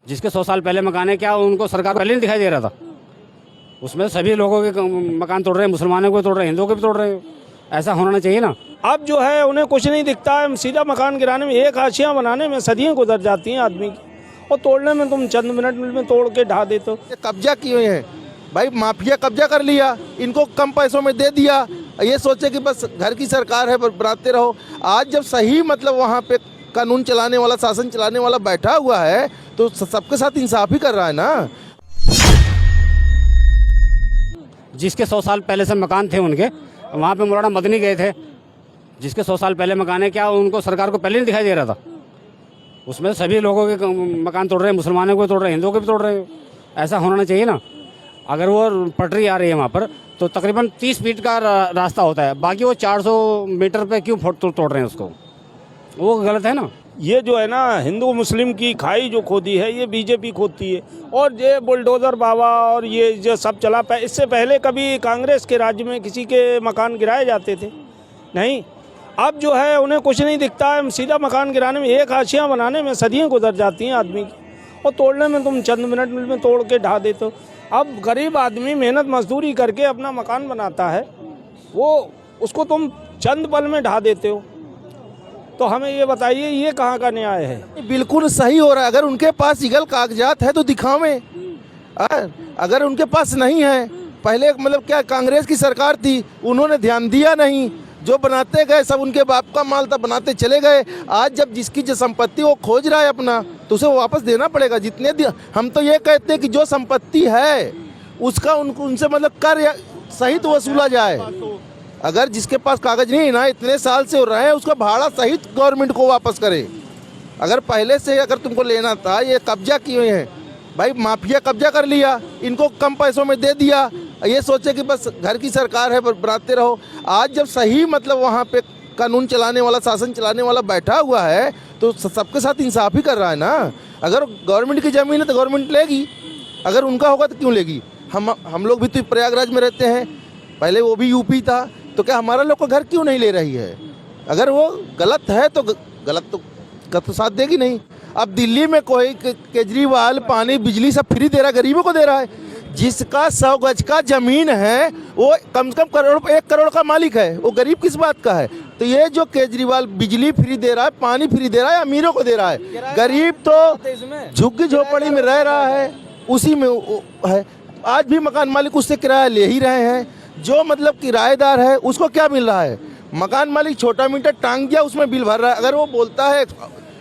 जिसके 100 साल पहले मकान है, क्या उनको सरकार को पहले नहीं दिखाई दे रहा था? उसमें सभी लोगों के मकान तोड़ रहे हैं, मुसलमानों को तोड़ रहे हैं, हिंदुओं को भी तोड़ रहे हैं। ऐसा होना चाहिए ना। अब जो है उन्हें कुछ नहीं दिखता है, सीधा मकान गिराने में, एक हाशिया बनाने में सदियां गुजर जाती हैं आदमी की, और तोड़ने में तुम चंद मिनट में तोड़ के ढा देते हो। कब्जा किए हैं भाई, माफिया कब्जा कर लिया, इनको कम पैसों में दे दिया, ये सोचे कि बस घर की सरकार है बनाते रहो। आज जब सही मतलब वहाँ पे कानून चलाने वाला, शासन चलाने वाला बैठा हुआ है, तो सबके साथ इंसाफ ही कर रहा है ना। जिसके 100 साल पहले से मकान थे उनके, वहाँ पे मौलाना मदनी गए थे। जिसके 100 साल पहले मकान है, क्या उनको सरकार को पहले नहीं दिखाई दे रहा था? उसमें सभी लोगों के मकान तोड़ रहे हैं, मुसलमानों को तोड़ रहे हैं, हिंदुओं को भी तोड़ रहे हैं। ऐसा होना चाहिए ना। अगर वो पटरी आ रही है वहाँ पर, तो तकरीबन 30 फीट का रास्ता होता है, बाकी वो 400 मीटर पे क्यों तोड़ रहे हैं उसको? वो गलत है ना। ये जो है ना हिंदू मुस्लिम की खाई जो खोदी है, ये बीजेपी खोदती है। और ये बुलडोज़र बाबा और ये जो सब चला, इससे पहले कभी कांग्रेस के राज्य में किसी के मकान गिराए जाते थे? नहीं। अब जो है उन्हें कुछ नहीं दिखता है, सीधा मकान गिराने में, एक हाशिया बनाने में सदियां गुजर जाती हैं आदमी की, और तोड़ने में तुम चंद मिनट में तोड़ के ढा देते हो। अब गरीब आदमी मेहनत मजदूरी करके अपना मकान बनाता है, वो उसको तुम चंद पल में ढा देते हो। तो हमें ये बताइए, ये कहाँ का न्याय है? बिल्कुल सही हो रहा है। अगर उनके पास ईगल कागजात है तो दिखावें। अगर उनके पास नहीं है, पहले मतलब क्या कांग्रेस की सरकार थी, उन्होंने ध्यान दिया नहीं, जो बनाते गए सब उनके बाप का माल था, बनाते चले गए। आज जब जिसकी जो संपत्ति वो खोज रहा है अपना, तो उसे वापस देना पड़ेगा। जितने हम तो ये कहते हैं कि जो संपत्ति है उसका उनसे मतलब कर सहित वसूला जाए। अगर जिसके पास कागज नहीं है ना, इतने साल से हो रहे हैं, उसका भाड़ा सहित गवर्नमेंट को वापस करे। अगर पहले से अगर तुमको लेना था, ये कब्जा किए हैं भाई, माफिया कब्जा कर लिया, इनको कम पैसों में दे दिया, ये सोचे कि बस घर की सरकार है बनाते रहो। आज जब सही मतलब वहाँ पे कानून चलाने वाला, शासन चलाने वाला बैठा हुआ है, तो सबके साथ इंसाफ ही कर रहा है ना। अगर गवर्नमेंट की ज़मीन है तो गवर्नमेंट लेगी, अगर उनका होगा तो क्यों लेगी? हम लोग भी तो प्रयागराज में रहते हैं, पहले वो भी यूपी था, तो क्या हमारा लोग का घर क्यों नहीं ले रही है? अगर वो गलत है तो गलत तो साथ देगी नहीं। अब दिल्ली में कोई केजरीवाल पानी बिजली सब फ्री दे रहा है, गरीबों को दे रहा है। जिसका 100 गज का जमीन है वो कम से कम 1 करोड़ का मालिक है, वो गरीब किस बात का है? तो ये जो केजरीवाल बिजली फ्री दे रहा है, पानी फ्री दे रहा है, अमीरों को दे रहा है। गरीब तो झुग्गी झोपड़ी में रह रहा है, उसी में है। आज भी मकान मालिक उससे किराया ले ही रहे हैं। जो मतलब किराएदार है उसको क्या मिल रहा है? मकान मालिक छोटा मीटर टांग दिया, उसमें बिल भर रहा है। अगर वो बोलता है,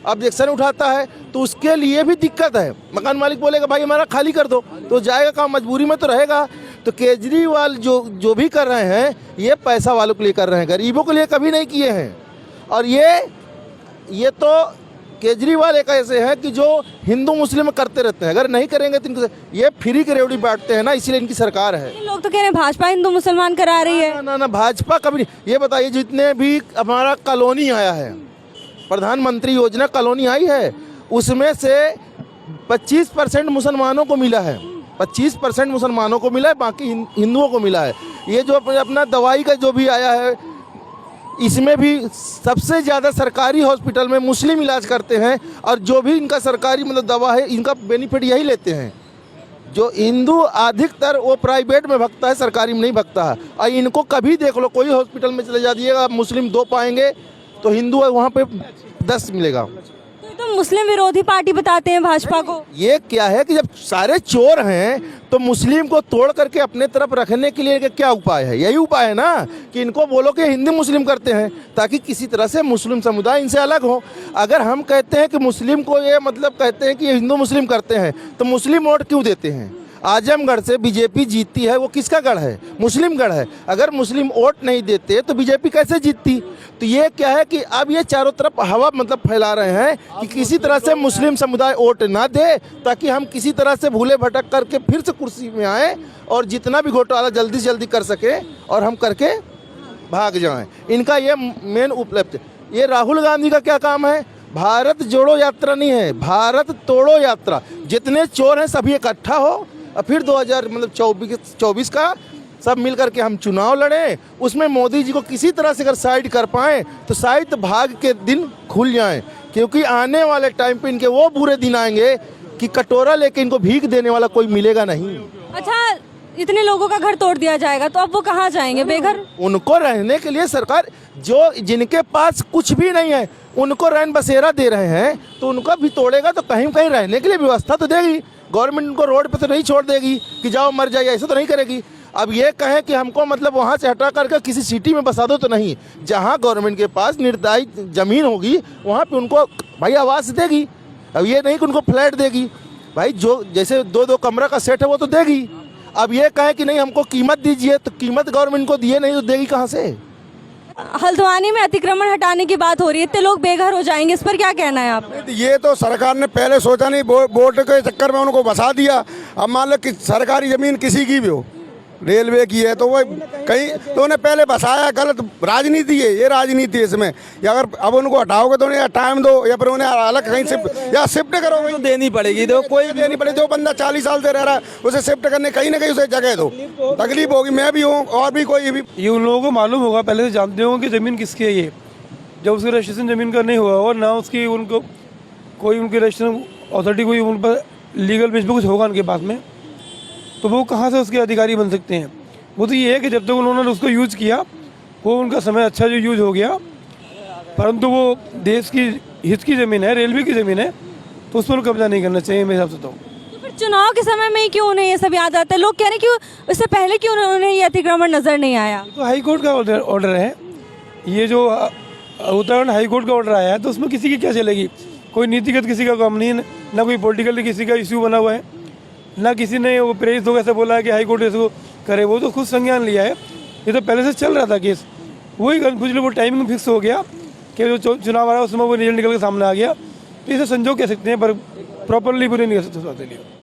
ऑब्जेक्शन उठाता है, तो उसके लिए भी दिक्कत है। मकान मालिक बोलेगा भाई हमारा खाली कर दो, तो जाएगा कहाँ? मजबूरी में तो रहेगा। तो केजरीवाल जो भी कर रहे हैं, ये पैसा वालों के लिए कर रहे हैं, गरीबों के लिए कभी नहीं किए हैं। और ये तो केजरीवाल एक ऐसे हैं कि जो हिंदू मुस्लिम करते रहते हैं, अगर नहीं करेंगे तो इनको ये फ्री के रेवड़ी बांटते हैं ना, इसीलिए इनकी सरकार है। लोग तो कह रहे हैं भाजपा हिंदू मुसलमान करा रही है। ना भाजपा कभी नहीं। ये बताइए, जितने भी हमारा कॉलोनी आया है, प्रधानमंत्री योजना कॉलोनी आई है, उसमें से 25% मुसलमानों को मिला है, 25% मुसलमानों को मिला है, बाकी हिंदुओं को मिला है। ये जो अपना दवाई का जो भी आया है, इसमें भी सबसे ज़्यादा सरकारी हॉस्पिटल में मुस्लिम इलाज करते हैं, और जो भी इनका सरकारी मतलब दवा है, इनका बेनिफिट यही लेते हैं। जो हिंदू अधिकतर वो प्राइवेट में भगता है, सरकारी में नहीं भगता है। और इनको कभी देख लो, कोई हॉस्पिटल में चले जाइएगा, मुस्लिम 2 पाएंगे तो हिंदू है वहाँ पे 10 मिलेगा। तो मुस्लिम विरोधी पार्टी बताते हैं भाजपा को। ये क्या है कि जब सारे चोर हैं तो मुस्लिम को तोड़ करके अपने तरफ रखने के लिए क्या उपाय है? यही उपाय है ना कि इनको बोलो कि हिंदू मुस्लिम करते हैं, ताकि किसी तरह से मुस्लिम समुदाय इनसे अलग हो। अगर हम कहते हैं कि मुस्लिम को ये मतलब कहते हैं कि हिंदू मुस्लिम करते हैं, तो मुस्लिम वोट क्यों देते हैं? आजमगढ़ से बीजेपी जीतती है, वो किसका गढ़ है? मुस्लिम गढ़ है। अगर मुस्लिम वोट नहीं देते तो बीजेपी कैसे जीतती? तो ये क्या है कि अब ये चारों तरफ हवा मतलब फैला रहे हैं कि किसी तरह से मुस्लिम समुदाय वोट ना दे, ताकि हम किसी तरह से भूले भटक करके फिर से कुर्सी में आए और जितना भी घोटाला जल्दी से जल्दी कर सके और हम करके भाग जाएं। इनका ये मेन उपलब्धि। ये राहुल गांधी का क्या काम है? भारत जोड़ो यात्रा नहीं है, भारत तोड़ो यात्रा। जितने चोर हैं सभी इकट्ठा हो, और फिर 2024 का सब मिल करके हम चुनाव लड़ें। उसमें मोदी जी को किसी तरह से अगर साइड कर पाएँ तो शायद भाग के दिन खुल जाएं, क्योंकि आने वाले टाइम पे इनके वो बुरे दिन आएंगे कि कटोरा लेके इनको भीख देने वाला कोई मिलेगा नहीं। अच्छा, इतने लोगों का घर तोड़ दिया जाएगा तो अब वो कहाँ जाएंगे बेघर? उनको रहने के लिए सरकार, जो जिनके पास कुछ भी नहीं है उनको रैन बसेरा दे रहे हैं, तो उनको भी तोड़ेगा तो कहीं कहीं रहने के लिए व्यवस्था तो देगी। गवर्नमेंट उनको रोड पे तो नहीं छोड़ देगी कि जाओ मर जाइए, ऐसा तो नहीं करेगी। अब ये कहें कि हमको मतलब वहाँ से हटा करके किसी सिटी में बसा दो, तो नहीं। जहाँ गवर्नमेंट के पास निर्धारित ज़मीन होगी वहाँ पे उनको भाई आवास देगी। अब ये नहीं कि उनको फ्लैट देगी भाई, जो जैसे 2-2 कमरा का सेट है वो तो देगी। अब ये कहें कि नहीं हमको कीमत दीजिए, तो कीमत गवर्नमेंट को दिए नहीं तो देगी कहाँ से? हल्द्वानी में अतिक्रमण हटाने की बात हो रही है, इतने लोग बेघर हो जाएंगे, इस पर क्या कहना है आप? ये तो सरकार ने पहले सोचा नहीं, बोर्ड के चक्कर में उनको बसा दिया। अब मान लो कि सरकारी ज़मीन किसी की भी हो, रेलवे की है, तो वो कहीं तो उन्हें पहले बसाया। गलत राजनीति है ये, राजनीति है इसमें। या अगर अब उनको हटाओगे तो उन्हें टाइम दो, या फिर उन्हें अलग कहीं शिफ्ट करोगे तो देनी पड़ेगी। तो कोई देनी पड़ेगी। जो बंदा 40 साल से रह रहा है उसे शिफ्ट करने कहीं ना कहीं उसे जगह दो। तकलीफ होगी, मैं भी हूँ और भी कोई भी। ये उन लोगों को मालूम होगा, पहले से जानते होंगे कि ज़मीन किसकी है। ये जब उसका रजिस्ट्रेशन ज़मीन का नहीं हुआ और ना उसकी उनको कोई उनकी रजिस्ट्रेशन अथॉरिटी कोई उन पर लीगल बेस पर कुछ होगा उनके पास में, तो वो कहाँ से उसके अधिकारी बन सकते हैं? वो तो ये है कि जब तक उन्होंने उसको यूज़ किया, वो उनका समय अच्छा जो यूज़ हो गया, परंतु वो देश की हित की ज़मीन है, रेलवे की ज़मीन है, तो उस पर कब्जा नहीं करना चाहिए मेरे हिसाब से। तो फिर चुनाव के समय में ही क्यों उन्हें ये सब याद आता है? लोग कह रहे हैं कि इससे पहले क्यों उन्हें ये अतिक्रमण नजर नहीं आया? तो हाई कोर्ट का ऑर्डर है ये, जो उत्तराखंड हाई कोर्ट का ऑर्डर आया है, तो उसमें किसी की क्या चलेगी? कोई नीतिगत किसी का काम नहीं है, ना कोई पॉलिटिकल किसी का इश्यू बना हुआ है, ना किसी ने वो प्रेरित होकर ऐसा बोला है कि हाई कोर्ट इसको करे। वो तो खुद संज्ञान लिया है, ये तो पहले से चल रहा था केस। वही कुछ लोग वो टाइमिंग फिक्स हो गया कि जो चुनाव आ रहा है उसमें वो रिजल्ट निकल के सामने आ गया, तो इसे संजोग कह सकते हैं, पर प्रॉपरली बुरे नहीं कह सकते।